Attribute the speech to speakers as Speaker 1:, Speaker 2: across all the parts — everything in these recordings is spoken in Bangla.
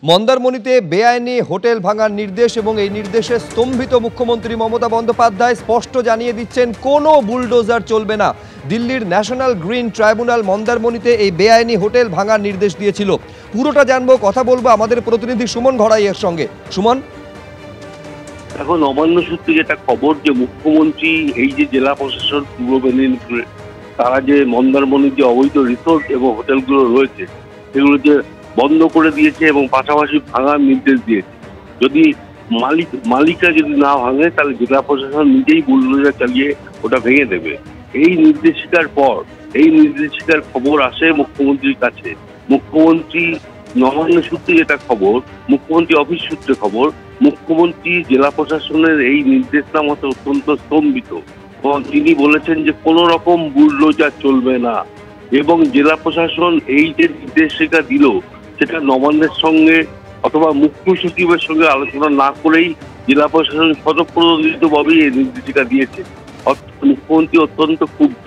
Speaker 1: মন্দারমণিতে বেআইনি হোটেল ভাঙার নির্দেশ এবং এই নির্দেশে স্তম্ভিত মুখ্যমন্ত্রী মমতা বন্দ্যোপাধ্যায় স্পষ্ট জানিয়ে দিচ্ছেন কোনো বুলডোজার চলবে না। দিল্লির ন্যাশনাল গ্রিন ট্রাইব্যুনাল মন্দারমণিতে এই বেআইনি হোটেল ভাঙার নির্দেশ দিয়েছিল। পুরোটা জানবো, কথা বলবো আমাদের প্রতিনিধি সুমন ঘড়াইয়ের সঙ্গে। সুমন,
Speaker 2: এখন অমান্য সূত্রে যেটা খবর যে মুখ্যমন্ত্রী এই যে জেলা প্রশাসন পূর্ব মেদিনীপুরে তারা যে মন্দারমণির যে অবৈধ রিসোর্ট এবং হোটেলগুলো রয়েছে সেগুলো যে বন্ধ করে দিয়েছে এবং পাশাপাশি ভাঙার নির্দেশ দিয়েছে। যদি মালিকরা যদি না ভাঙে তাহলে জেলা প্রশাসন নিজেই বুলডোজার চালিয়ে ওটা ভেঙে দেবে। এই নির্দেশিকার খবর আসে মুখ্যমন্ত্রীর কাছে। মুখ্যমন্ত্রী নবান্ন সূত্রে যেটা খবর, মুখ্যমন্ত্রী অফিস সূত্রে খবর, মুখ্যমন্ত্রী জেলা প্রশাসনের এই নির্দেশনামাতে অত্যন্ত স্তম্ভিত এবং তিনি বলেছেন যে কোনো রকম বুলডোজার চলবে না। এবং জেলা প্রশাসন এই যে নির্দেশিকা দিল সেটা নবান্নের সঙ্গে অথবা মুখ্য সচিবের সঙ্গে আলোচনা না করেই জেলা প্রশাসন স্বতঃপ্রণোদিতভাবেই এই নির্দেশিকা দিয়েছে। মুখ্যমন্ত্রী অত্যন্ত ক্ষুব্ধ।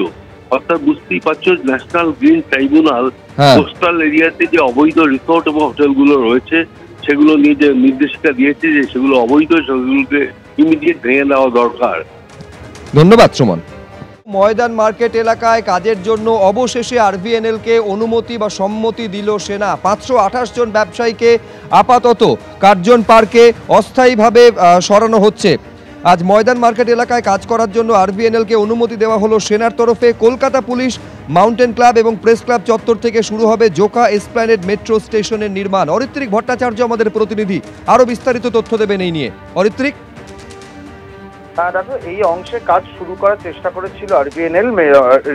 Speaker 2: অর্থাৎ বুঝতেই পারছো, ন্যাশনাল গ্রিন ট্রাইব্যুনাল কোস্টাল এরিয়াতে যে অবৈধ রিসোর্ট এবং হোটেলগুলো রয়েছে সেগুলো নিয়ে যে নির্দেশিকা দিয়েছে যে সেগুলো অবৈধ, সেগুলোকে ইমিডিয়েট ভেঙে দেওয়া দরকার।
Speaker 1: ধন্যবাদ সুমন। ময়দান মার্কেট এলাকায় কাজের জন্য অবশেষে আরভিএনএল কে অনুমতি বা সম্মতি দিল সেনা। 528 জন ব্যবসায়ীকে আপাতত কার্জন পার্কে অস্থায়ীভাবে সরানো হচ্ছে। আজ ময়দান মার্কেট এলাকায় কাজ করার জন্য আরভিএনএল কে অনুমতি দেওয়া হলো সেনার তরফে। কলকাতা পুলিশ, মাউন্টেন ক্লাব এবং প্রেস ক্লাব চত্বর থেকে শুরু হবে জোকা এসপ্ল্যানেড মেট্রো স্টেশনের নির্মাণ। অরিত্রিক ভট্টাচার্য আমাদের প্রতিনিধি আরো বিস্তারিত তথ্য দেবেন এই নিয়ে। অরিত্রিক,
Speaker 3: দেখো, এই অংশে কাজ শুরু করার চেষ্টা করেছিল আরভিএনএল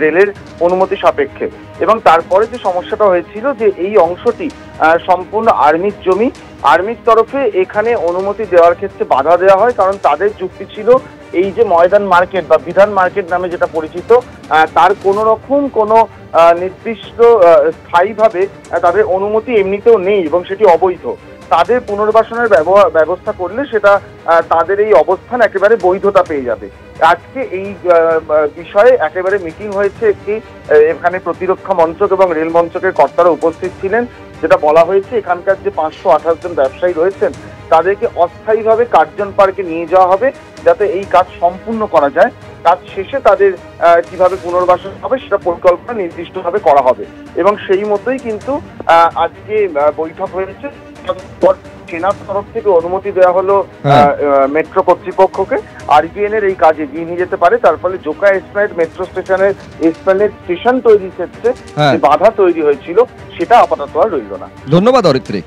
Speaker 3: রেলের অনুমতি সাপেক্ষে, এবং তারপরে যে সমস্যাটা হয়েছিল যে এই অংশটি সম্পূর্ণ আর্মির জমি। আর্মির তরফে এখানে অনুমতি দেওয়ার ক্ষেত্রে বাধা দেওয়া হয়, কারণ তাদের যুক্তি ছিল এই যে ময়দান মার্কেট বা বিধান মার্কেট নামে যেটা পরিচিত, তার কোনো রকম কোনো নির্দিষ্ট স্থায়ীভাবে তাদের অনুমতি এমনিতেও নেই এবং সেটি অবৈধ। তাদের পুনর্বাসনের ব্যবস্থা করলে সেটা তাদের এই অবস্থান একেবারে বৈধতা পেয়ে যাবে। আজকে এই বিষয়ে একেবারে মিটিং হয়েছে একটি, এখানে প্রতিরক্ষা মঞ্চক এবং রেল মঞ্চকের কর্তারা উপস্থিত ছিলেন। যেটা বলা হয়েছে এখানকার যে 528 জন ব্যবসায়ী রয়েছেন তাদেরকে অস্থায়ীভাবে কার্জন পার্কে নিয়ে যাওয়া হবে যাতে এই কাজ সম্পূর্ণ করা যায়। কাজ শেষে তাদের কিভাবে পুনর্বাসন হবে সেটা পরিকল্পনা নির্দিষ্টভাবে করা হবে এবং সেই মতোই কিন্তু আজকে বৈঠক হয়েছে। সেনার তরফ থেকে অনুমতি দেওয়া হলো মেট্রো কর্তৃপক্ষকে আরভিএনএল এই কাজে এগিয়ে নিয়ে যেতে পারে। তার ফলে জোকা এসপ্ল্যানেড মেট্রো স্টেশনের এসপ্ল্যানেড স্টেশন তৈরির ক্ষেত্রে যে বাধা তৈরি হয়েছিল সেটা আপাতত আর রইল না।
Speaker 1: ধন্যবাদ অরিত্রিক।